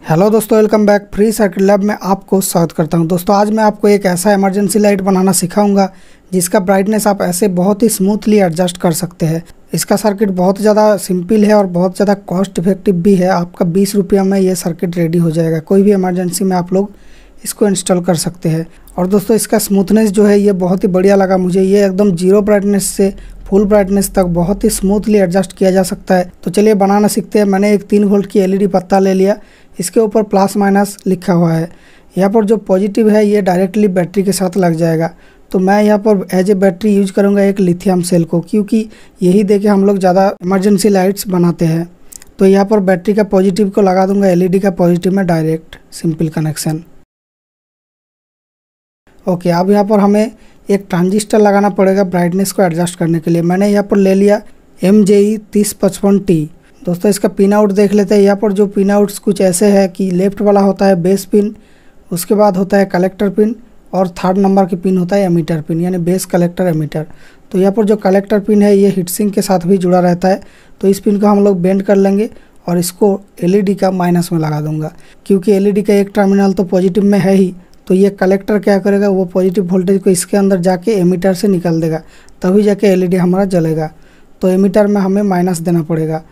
Hello दोस्तों, welcome back. Free circuit lab में आपको स्वागत करता हूं। दोस्तों आज मैं आपको एक ऐसा इमरजेंसी लाइट बनाना सिखाऊंगा जिसका ब्राइटनेस आप ऐसे बहुत ही स्मूथली एडजस्ट कर सकते हैं। इसका सर्किट बहुत ज़्यादा सिंपल है और बहुत ज़्यादा कॉस्ट इफेक्टिव भी है। आपका 20 रुपये में ये सर्किट रेडी हो जाएगा। कोई भी इमरजेंसी में आप लोग इसको इंस्टॉल कर सकते हैं। और दोस्तों इसका स्मूथनेस जो है ये बहुत ही बढ़िया लगा मुझे। ये एकदम जीरो ब्राइटनेस से फुल ब्राइटनेस तक बहुत ही स्मूथली एडजस्ट किया जा सकता है। तो चलिए बनाना सीखते हैं। मैंने एक 3 वोल्ट की एलईडी पत्ता ले लिया। इसके ऊपर प्लस माइनस लिखा हुआ है। यहाँ पर जो पॉजिटिव है ये डायरेक्टली बैटरी के साथ लग जाएगा। तो मैं यहाँ पर एज ए बैटरी यूज करूँगा एक लिथियम सेल को, क्योंकि यही देके हम लोग ज़्यादा इमरजेंसी लाइट्स बनाते हैं। तो यहाँ पर बैटरी का पॉजिटिव को लगा दूंगा एलईडी का पॉजिटिव में डायरेक्ट सिंपल कनेक्शन। ओके, अब यहाँ पर हमें एक ट्रांजिस्टर लगाना पड़ेगा ब्राइटनेस को एडजस्ट करने के लिए। मैंने यहाँ पर ले लिया MJE 3055T। दोस्तों इसका पिन आउट देख लेते हैं। यहाँ पर जो पिन आउट्स कुछ ऐसे है कि लेफ्ट वाला होता है बेस पिन, उसके बाद होता है कलेक्टर पिन और 3rd नंबर की पिन होता है एमीटर पिन, यानी बेस कलेक्टर एमीटर। तो यहाँ पर जो कलेक्टर पिन है ये हीटसिंक के साथ भी जुड़ा रहता है। तो इस पिन को हम लोग बेंड कर लेंगे और इसको एलईडी का माइनस में लगा दूंगा, क्योंकि एलईडी का एक टर्मिनल तो पॉजिटिव में है ही। तो ये कलेक्टर क्या करेगा, वो पॉजिटिव वोल्टेज को इसके अंदर जाके एमीटर से निकाल देगा, तभी जाके एलईडी हमारा जलेगा। तो एमीटर में हमें माइनस देना पड़ेगा।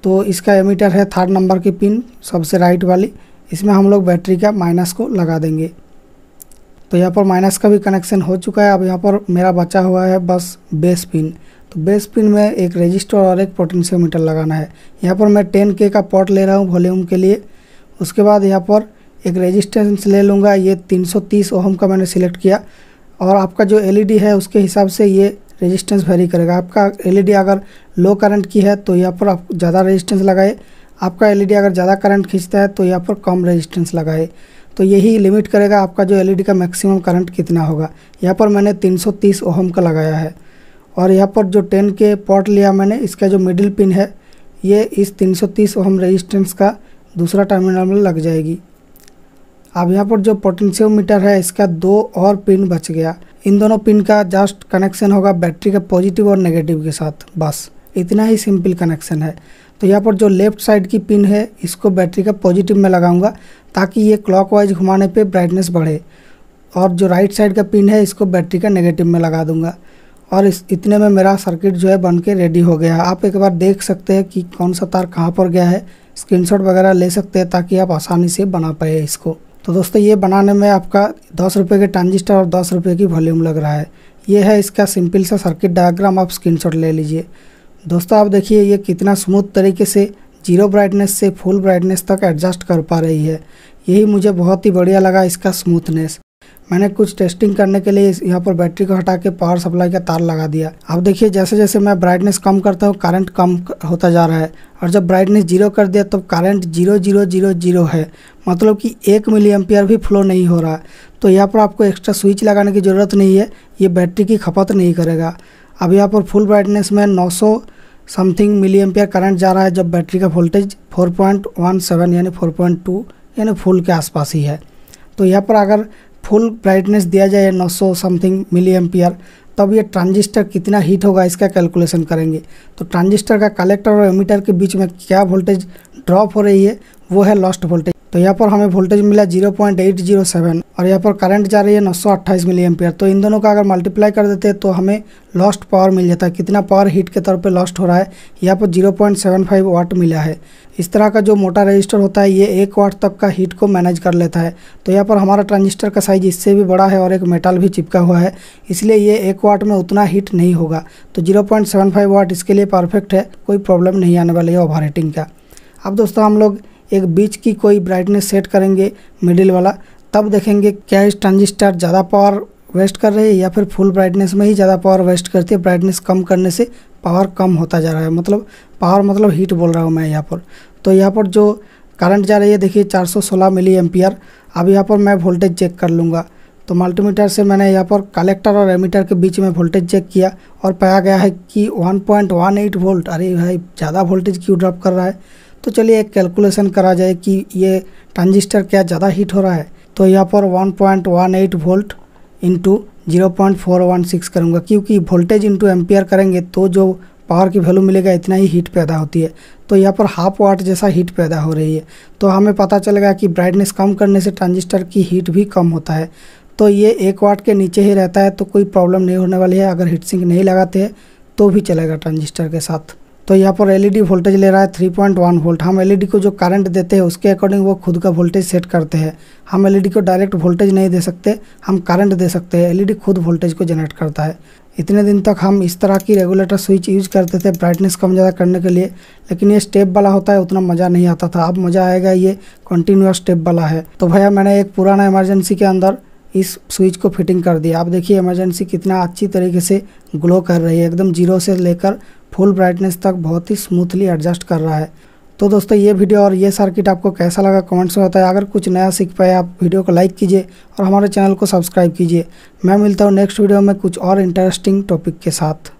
तो इसका एमीटर है 3rd नंबर की पिन सबसे राइट वाली। इसमें हम लोग बैटरी का माइनस को लगा देंगे। तो यहाँ पर माइनस का भी कनेक्शन हो चुका है। अब यहाँ पर मेरा बचा हुआ है बस बेस पिन। तो बेस पिन में एक रेजिस्टर और एक पोटेंशियोमीटर लगाना है। यहाँ पर मैं 10K का पॉट ले रहा हूँ वॉल्यूम के लिए। उसके बाद यहाँ पर एक रेजिस्टेंस ले लूँगा। ये 330 ओहम का मैंने सिलेक्ट किया। और आपका जो एलईडी है उसके हिसाब से ये रेजिस्टेंस वेरी करेगा। आपका एलईडी अगर लो करंट की है तो यहाँ पर आप ज़्यादा रेजिस्टेंस लगाए। आपका एलईडी अगर ज़्यादा करंट खींचता है तो यहाँ पर कम रेजिस्टेंस लगाए। तो यही लिमिट करेगा आपका जो एलईडी का मैक्सिमम करंट कितना होगा। यहाँ पर मैंने 330 ओहम का लगाया है। और यहाँ पर जो 10K पॉट लिया मैंने, इसका जो मिडिल पिन है ये इस 330 ओहम रेजिस्टेंस का दूसरा टर्मिनल में लग जाएगी। अब यहाँ पर जो पोटेंशियोमीटर है इसका 2 और पिन बच गया। इन दोनों पिन का जस्ट कनेक्शन होगा बैटरी का पॉजिटिव और नेगेटिव के साथ। बस इतना ही सिंपल कनेक्शन है। तो यहाँ पर जो लेफ्ट साइड की पिन है इसको बैटरी का पॉजिटिव में लगाऊंगा, ताकि ये क्लॉकवाइज घुमाने पे ब्राइटनेस बढ़े। और जो राइट साइड का पिन है इसको बैटरी का नेगेटिव में लगा दूंगा। और इतने में मेरा सर्किट जो है बन के रेडी हो गया है। आप एक बार देख सकते हैं कि कौन सा तार कहाँ पर गया है। स्क्रीनशॉट वगैरह ले सकते हैं ताकि आप आसानी से बना पाए इसको। तो दोस्तों ये बनाने में आपका 10 रुपये के ट्रांजिस्टर और 10 रुपये की वॉल्यूम लग रहा है। ये है इसका सिंपल सा सर्किट डायग्राम। आप स्क्रीनशॉट ले लीजिए। दोस्तों आप देखिए ये कितना स्मूथ तरीके से जीरो ब्राइटनेस से फुल ब्राइटनेस तक एडजस्ट कर पा रही है। यही मुझे बहुत ही बढ़िया लगा इसका स्मूथनेस। मैंने कुछ टेस्टिंग करने के लिए यहाँ पर बैटरी को हटा के पावर सप्लाई का तार लगा दिया। अब देखिए जैसे जैसे मैं ब्राइटनेस कम करता हूँ करंट कम होता जा रहा है। और जब ब्राइटनेस 0 कर दिया तब करंट 0,000 है, मतलब कि 1 मिली एम्पियर भी फ्लो नहीं हो रहा। तो यहाँ पर आपको एक्स्ट्रा स्विच लगाने की ज़रूरत नहीं है, ये बैटरी की खपत नहीं करेगा। अब यहाँ पर फुल ब्राइटनेस में 900 समथिंग मिली एम्पियर करंट जा रहा है, जब बैटरी का वोल्टेज 4.17 यानी 4.2 यानी फुल के आसपास ही है। तो यहाँ पर अगर फुल ब्राइटनेस दिया जाए 900 समथिंग मिली एम्पियर, तब ये ट्रांजिस्टर कितना हीट होगा इसका कैलकुलेशन करेंगे। तो ट्रांजिस्टर का कलेक्टर और एमीटर के बीच में क्या वोल्टेज ड्रॉप हो रही है वो है लॉस्ट वोल्टेज। तो यहाँ पर हमें वोल्टेज मिला 0.807 और यहाँ पर करंट जा रही है 928 मिली एम्पियर। तो इन दोनों का अगर मल्टीप्लाई कर देते हैं तो हमें लॉस्ट पावर मिल जाता है। कितना पावर हीट के तौर पे लॉस्ट हो रहा है, यहाँ पर 0.75 वाट मिला है। इस तरह का जो मोटा रजिस्टर होता है ये 1 वाट तक का हीट को मैनेज कर लेता है। तो यहाँ पर हमारा ट्रांजिस्टर का साइज इससे भी बड़ा है और एक मेटल भी चिपका हुआ है, इसलिए ये 1 वाट में उतना हीट नहीं होगा। तो 0.75 वाट इसके लिए परफेक्ट है, कोई प्रॉब्लम नहीं आने वाली है ओवर हीटिंग का। अब दोस्तों हम लोग एक बीच की कोई ब्राइटनेस सेट करेंगे मिडिल वाला, तब देखेंगे क्या इस ट्रांजिस्टर ज़्यादा पावर वेस्ट कर रही है या फिर फुल ब्राइटनेस में ही ज़्यादा पावर वेस्ट करती है। ब्राइटनेस कम करने से पावर कम होता जा रहा है, मतलब पावर मतलब हीट बोल रहा हूँ मैं यहाँ पर। तो यहाँ पर जो करंट जा रही है देखिए 416 मिली एम्पियर। अब यहाँ पर मैं वोल्टेज चेक कर लूँगा। तो मल्टीमीटर से मैंने यहाँ पर कलेक्टर और एमीटर के बीच में वोल्टेज चेक किया और पाया गया है कि 1.18 वोल्ट। अरे भाई ज़्यादा वोल्टेज क्यों ड्रॉप कर रहा है। तो चलिए एक कैलकुलेशन करा जाए कि ये ट्रांजिस्टर क्या ज़्यादा हीट हो रहा है। तो यहाँ पर 1.18 वोल्ट इंटू 0.416 करूँगा, क्योंकि वोल्टेज इंटू एम्पियर करेंगे तो जो पावर की वैल्यू मिलेगा इतना ही हीट पैदा होती है। तो यहाँ पर हाफ वाट जैसा हीट पैदा हो रही है। तो हमें पता चलेगा कि ब्राइटनेस कम करने से ट्रांजिस्टर की हीट भी कम होता है। तो ये 1 वाट के नीचे ही रहता है तो कोई प्रॉब्लम नहीं होने वाली है। अगर हीट सिंक नहीं लगाते हैं तो भी चलेगा ट्रांजिस्टर के साथ। तो यहाँ पर एलईडी वोल्टेज ले रहा है 3.1 वोल्ट। हम एलईडी को जो करंट देते हैं उसके अकॉर्डिंग वो खुद का वोल्टेज सेट करते हैं। हम एलईडी को डायरेक्ट वोल्टेज नहीं दे सकते, हम करंट दे सकते हैं। एलईडी खुद वोल्टेज को जनरेट करता है। इतने दिन तक हम इस तरह की रेगुलेटर स्विच यूज करते थे ब्राइटनेस कम ज़्यादा करने के लिए, लेकिन ये स्टेप वाला होता है, उतना मज़ा नहीं आता था। अब मज़ा आएगा, ये कंटिन्यूअस स्टेप वाला है। तो भैया मैंने एक पुराना इमरजेंसी के अंदर इस स्विच को फिटिंग कर दिया। आप देखिए इमरजेंसी कितना अच्छी तरीके से ग्लो कर रही है, एकदम 0 से लेकर फुल ब्राइटनेस तक बहुत ही स्मूथली एडजस्ट कर रहा है। तो दोस्तों ये वीडियो और ये सर्किट आपको कैसा लगा कमेंट्स में बताएं। अगर कुछ नया सीख पाए आप वीडियो को लाइक कीजिए और हमारे चैनल को सब्सक्राइब कीजिए। मैं मिलता हूँ नेक्स्ट वीडियो में कुछ और इंटरेस्टिंग टॉपिक के साथ।